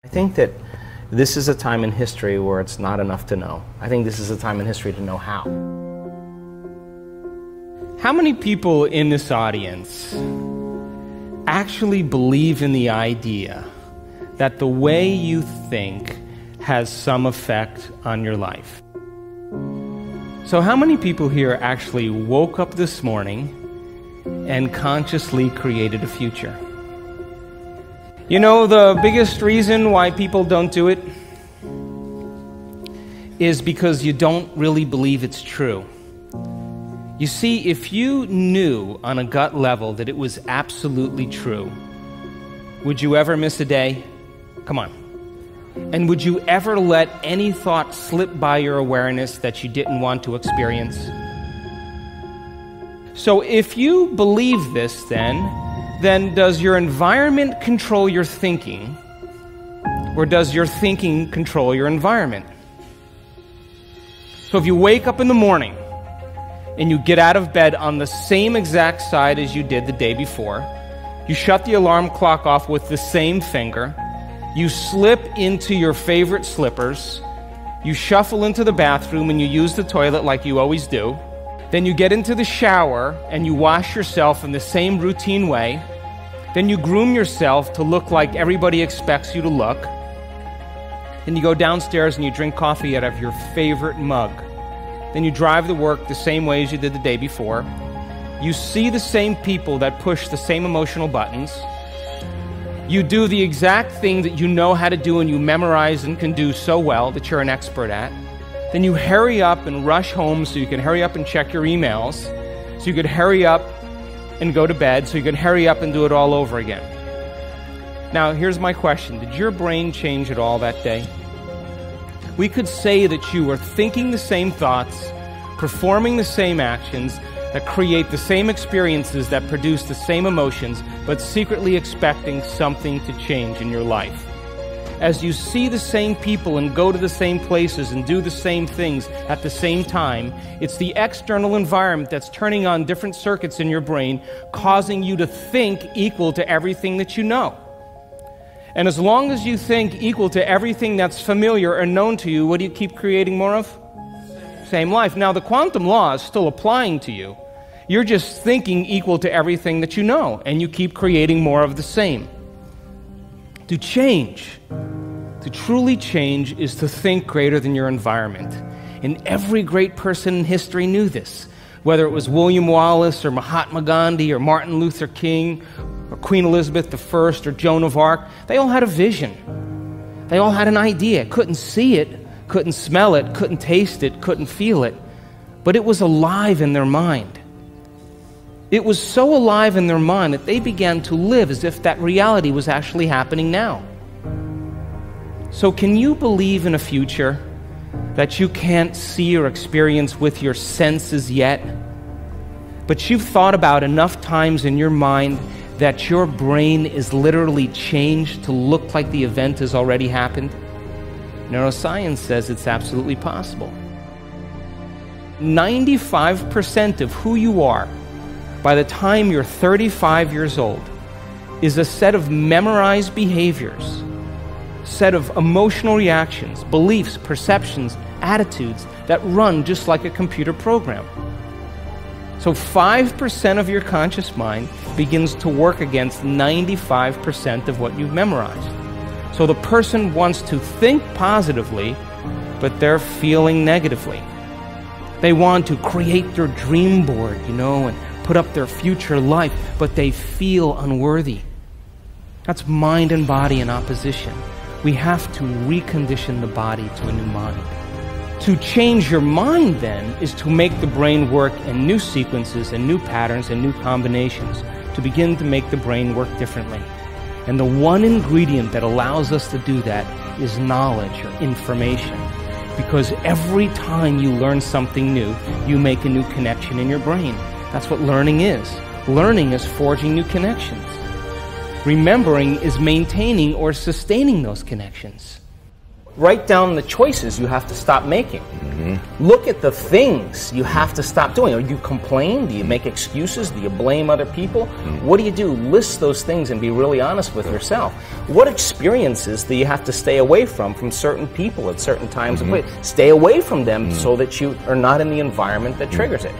I think that this is a time in history where it's not enough to know. I think this is a time in history to know how. How many people in this audience actually believe in the idea that the way you think has some effect on your life? So how many people here actually woke up this morning and consciously created a future? You know, the biggest reason why people don't do it is because you don't really believe it's true. You see, if you knew on a gut level that it was absolutely true, would you ever miss a day? Come on. And would you ever let any thought slip by your awareness that you didn't want to experience? So if you believe this, then does your environment control your thinking, or does your thinking control your environment? So if you wake up in the morning and you get out of bed on the same exact side as you did the day before, you shut the alarm clock off with the same finger, you slip into your favorite slippers, you shuffle into the bathroom and you use the toilet like you always do, then you get into the shower and you wash yourself in the same routine way, then you groom yourself to look like everybody expects you to look, then you go downstairs and you drink coffee out of your favorite mug, then you drive to work the same way as you did the day before, you see the same people that push the same emotional buttons, you do the exact thing that you know how to do and you memorize and can do so well that you're an expert at, then you hurry up and rush home so you can hurry up and check your emails, so you could hurry up and go to bed, so you could hurry up and do it all over again. Now, here's my question. Did your brain change at all that day? We could say that you were thinking the same thoughts, performing the same actions, that create the same experiences, that produce the same emotions, but secretly expecting something to change in your life. As you see the same people and go to the same places and do the same things at the same time, it's the external environment that's turning on different circuits in your brain, causing you to think equal to everything that you know. And as long as you think equal to everything that's familiar or known to you, what do you keep creating more of? Same life. Now, the quantum law is still applying to you. You're just thinking equal to everything that you know, and you keep creating more of the same. To change, to truly change, is to think greater than your environment. And every great person in history knew this. Whether it was William Wallace or Mahatma Gandhi or Martin Luther King or Queen Elizabeth I or Joan of Arc, they all had a vision. They all had an idea. Couldn't see it, couldn't smell it, couldn't taste it, couldn't feel it, but it was alive in their mind. It was so alive in their mind that they began to live as if that reality was actually happening now. So can you believe in a future that you can't see or experience with your senses yet, but you've thought about enough times in your mind that your brain is literally changed to look like the event has already happened? Neuroscience says it's absolutely possible. 95% of who you are by the time you're 35 years old is a set of memorized behaviors, set of emotional reactions, beliefs, perceptions, attitudes that run just like a computer program. So 5% of your conscious mind begins to work against 95% of what you've memorized. So the person wants to think positively, but they're feeling negatively. They want to create their dream board, and put up their future life, but they feel unworthy. That's mind and body in opposition. We have to recondition the body to a new mind. To change your mind, then, is to make the brain work in new sequences and new patterns and new combinations, to begin to make the brain work differently. And the one ingredient that allows us to do that is knowledge or information. Because every time you learn something new, you make a new connection in your brain. That's what learning is. Learning is forging new connections. Remembering is maintaining or sustaining those connections. Write down the choices you have to stop making. Look at the things you have to stop doing. Are you complain? Do you make excuses? Do you blame other people? What do you do? List those things and be really honest with yourself. What experiences do you have to stay away from certain people at certain times? Stay away from them so that you are not in the environment that triggers it.